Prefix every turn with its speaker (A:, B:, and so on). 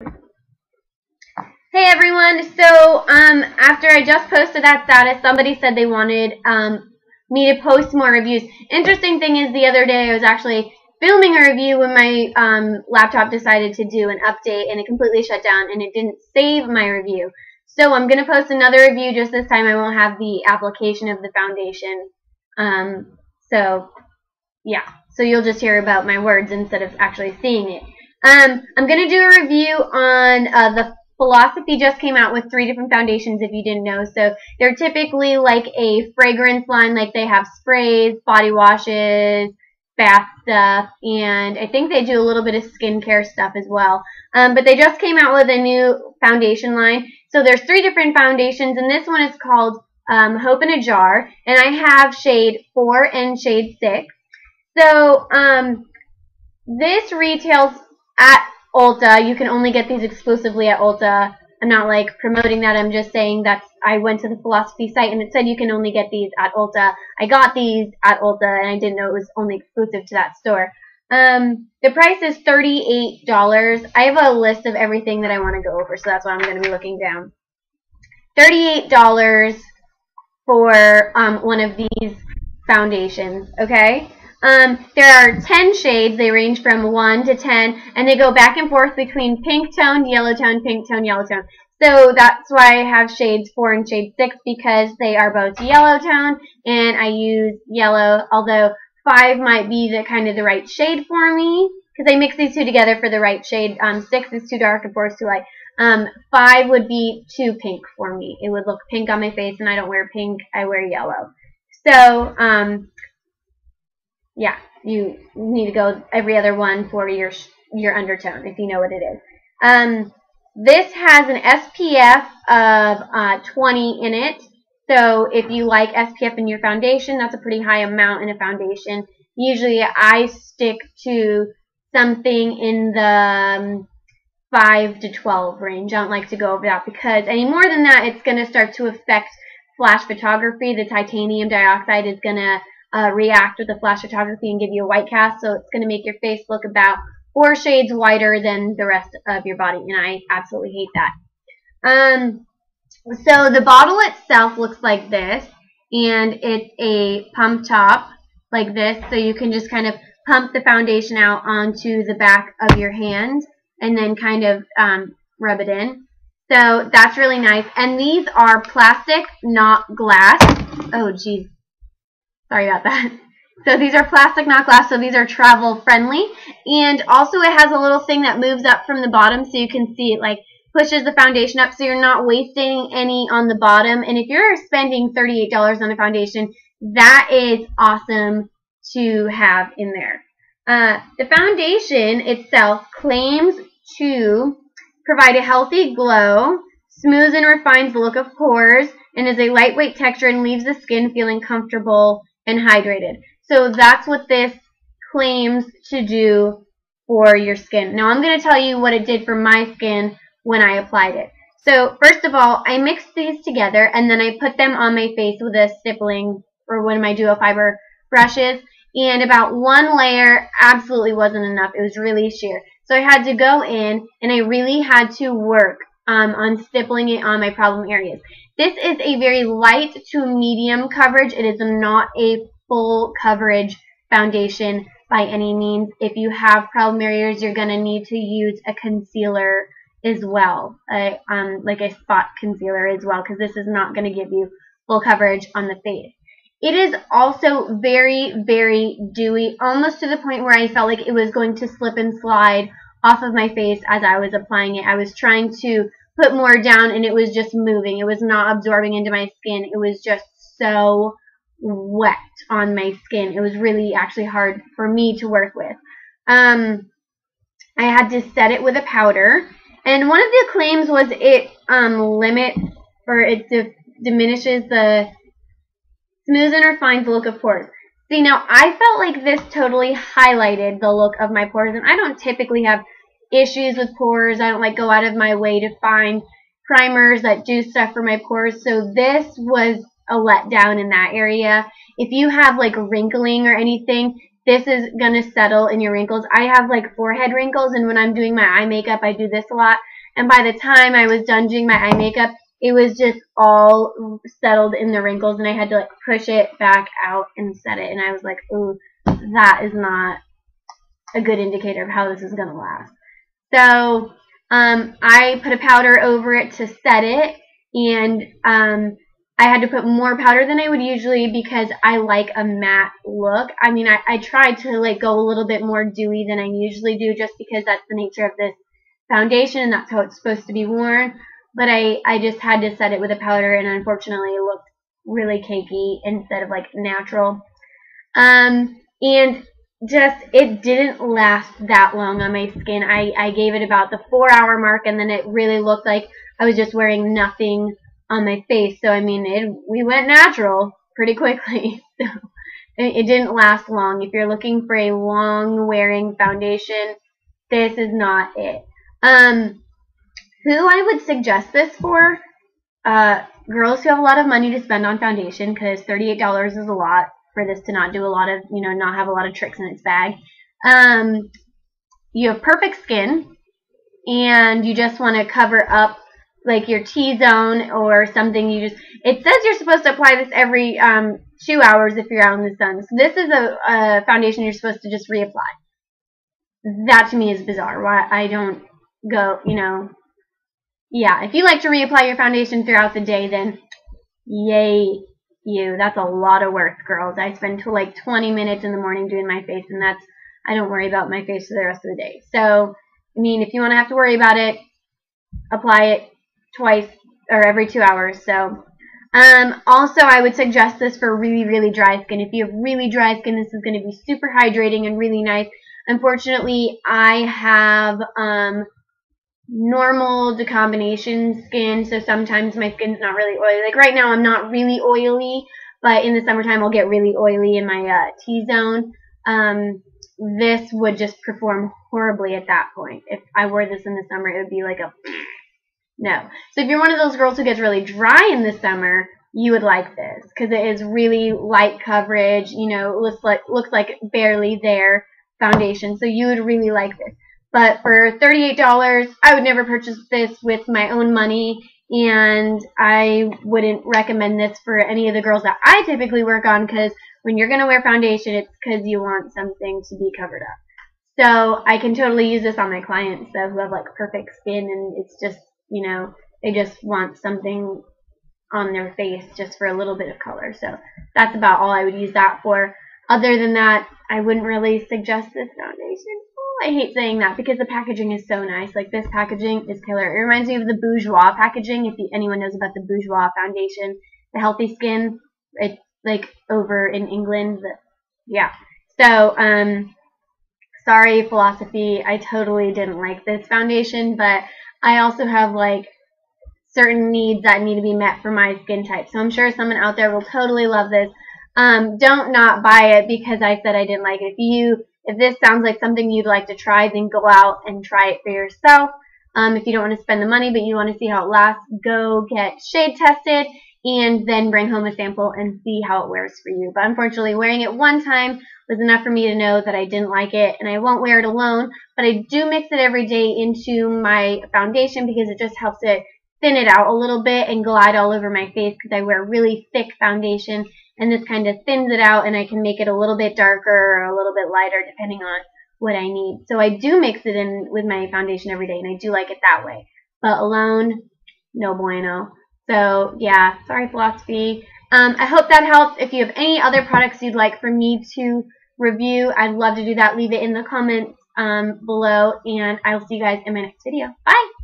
A: Hey everyone, so after I just posted that status, somebody said they wanted me to post more reviews. Interesting thing is the other day I was actually filming a review when my laptop decided to do an update and it completely shut down and it didn't save my review. So I'm going to post another review, just this time I won't have the application of the foundation. So yeah, so you'll just hear about my words instead of actually seeing it. I'm going to do a review on the Philisophy just came out with 3 different foundations, if you didn't know. So they're typically like a fragrance line, like they have sprays, body washes, bath stuff, and I think they do a little bit of skincare stuff as well. But they just came out with a new foundation line. So there's 3 different foundations, and this one is called Hope in a Jar, and I have shade 4 and shade 6. So this retails at Ulta. You can only get these exclusively at Ulta. I'm not like promoting that. I'm just saying that I went to the Philisophy site and it said you can only get these at Ulta. I got these at Ulta and I didn't know it was only exclusive to that store. The price is $38. I have a list of everything that I want to go over, so that's why I'm going to be looking down. $38 for one of these foundations, okay? There are 10 shades. They range from 1 to 10, and they go back and forth between pink toned, yellow tone, pink tone, yellow tone. So that's why I have shades 4 and shade 6, because they are both yellow tone, and I use yellow, although 5 might be the right shade for me, because I mix these two together for the right shade. 6 is too dark and 4 is too light. 5 would be too pink for me. It would look pink on my face, and I don't wear pink, I wear yellow. So, yeah, you need to go every other one for your undertone, if you know what it is. This has an SPF of 20 in it. So if you like SPF in your foundation, that's a pretty high amount in a foundation. Usually I stick to something in the 5 to 12 range. I don't like to go over that, because any more than that, it's going to start to affect flash photography. The titanium dioxide is going to react with the flash photography and give you a white cast, so it's going to make your face look about 4 shades whiter than the rest of your body, and I absolutely hate that. So the bottle itself looks like this, and it's a pump top like this, so you can just kind of pump the foundation out onto the back of your hand and then kind of rub it in. So that's really nice, and these are plastic, not glass. Oh geez, sorry about that. So these are plastic, not glass, so these are travel friendly. And also it has a little thing that moves up from the bottom, so you can see it like pushes the foundation up, so you're not wasting any on the bottom. And if you're spending $38 on a foundation, that is awesome to have in there. The foundation itself claims to provide a healthy glow, smooths and refines the look of pores, and is a lightweight texture and leaves the skin feeling comfortable and hydrated. So that's what this claims to do for your skin. Now I'm going to tell you what it did for my skin when I applied it. So first of all, I mixed these together and then I put them on my face with a stippling, or one of my duo fiber brushes, and about 1 layer absolutely wasn't enough. It was really sheer. So I had to go in and I really had to work on stippling it on my problem areas. This is a very light to medium coverage. It is not a full coverage foundation by any means. If you have problem areas, you're going to need to use a concealer as well, like a spot concealer as well, because this is not going to give you full coverage on the face. It is also very, very dewy, almost to the point where I felt like it was going to slip and slide off of my face as I was applying it. I was trying to put more down and it was just moving. It was not absorbing into my skin. It was just so wet on my skin. It was really actually hard for me to work with. I had to set it with a powder, and one of the claims was it limits, or it diminishes the smooths and refines the look of pores. See, now I felt like this totally highlighted the look of my pores, and I don't typically have issues with pores. I don't like go out of my way to find primers that do stuff for my pores, so this was a letdown in that area. If you have like wrinkling or anything, this is going to settle in your wrinkles. I have like forehead wrinkles, and when I'm doing my eye makeup, I do this a lot. And by the time I was done doing my eye makeup, it was just all settled in the wrinkles, and I had to like push it back out and set it. And I was like, ooh, that is not a good indicator of how this is going to last. So I put a powder over it to set it, and I had to put more powder than I would usually because I like a matte look. I mean, I tried to like go a little bit more dewy than I usually do just because that's the nature of this foundation and that's how it's supposed to be worn. But I just had to set it with a powder, and unfortunately it looked really cakey instead of like natural. And just, it didn't last that long on my skin. I gave it about the 4-hour mark, and then it really looked like I was just wearing nothing on my face. So, I mean, we went natural pretty quickly. So, it didn't last long. If you're looking for a long-wearing foundation, this is not it. Who I would suggest this for? Girls who have a lot of money to spend on foundation, because $38 is a lot for this to not do a lot of, not have a lot of tricks in its bag. You have perfect skin, and you just want to cover up like your T-zone or something. It says you're supposed to apply this every 2 hours if you're out in the sun. So this is a foundation you're supposed to just reapply. That to me is bizarre. Why I don't go, yeah, if you like to reapply your foundation throughout the day, then yay you. That's a lot of work, girls. I spend like 20 minutes in the morning doing my face, and I don't worry about my face for the rest of the day. So, I mean, if you want to have to worry about it, apply it twice or every 2 hours. So, also, I would suggest this for really, really dry skin. If you have really dry skin, this is going to be super hydrating and really nice. Unfortunately, I have normal decombination skin, so sometimes my skin's not really oily. Like right now, I'm not really oily, but in the summertime, I'll get really oily in my T-zone. This would just perform horribly at that point. If I wore this in the summer, it would be like a no. So if you're one of those girls who gets really dry in the summer, you would like this because it is really light coverage. Looks like barely there foundation, so you would really like this. But for $38, I would never purchase this with my own money, and I wouldn't recommend this for any of the girls that I typically work on, because when you're going to wear foundation, it's because you want something to be covered up. So I can totally use this on my clients who have like perfect skin, and it's just, they just want something on their face just for a little bit of color. So that's about all I would use that for. Other than that, I wouldn't really suggest this foundation. I hate saying that because the packaging is so nice. Like, this packaging is killer. It reminds me of the Bourjois packaging, if anyone knows about the Bourjois foundation, the healthy skin. It's like over in England. Yeah. So, sorry, Philosophy. I totally didn't like this foundation, but I also have like certain needs that need to be met for my skin type. So I'm sure someone out there will totally love this. Don't not buy it because I said I didn't like it. If this sounds like something you'd like to try, then go out and try it for yourself. If you don't want to spend the money but you want to see how it lasts, go get shade tested and then bring home a sample and see how it wears for you. But unfortunately, wearing it one time was enough for me to know that I didn't like it, and I won't wear it alone, but I do mix it every day into my foundation because it just helps it thin it out a little bit and glide all over my face because I wear really thick foundation, and this kind of thins it out, and I can make it a little bit darker or a little bit lighter depending on what I need. So I do mix it in with my foundation every day, and I do like it that way. But alone, no bueno. So yeah, sorry, Philosophy. I hope that helps. If you have any other products you'd like for me to review, I'd love to do that. Leave it in the comments below, and I'll see you guys in my next video. Bye!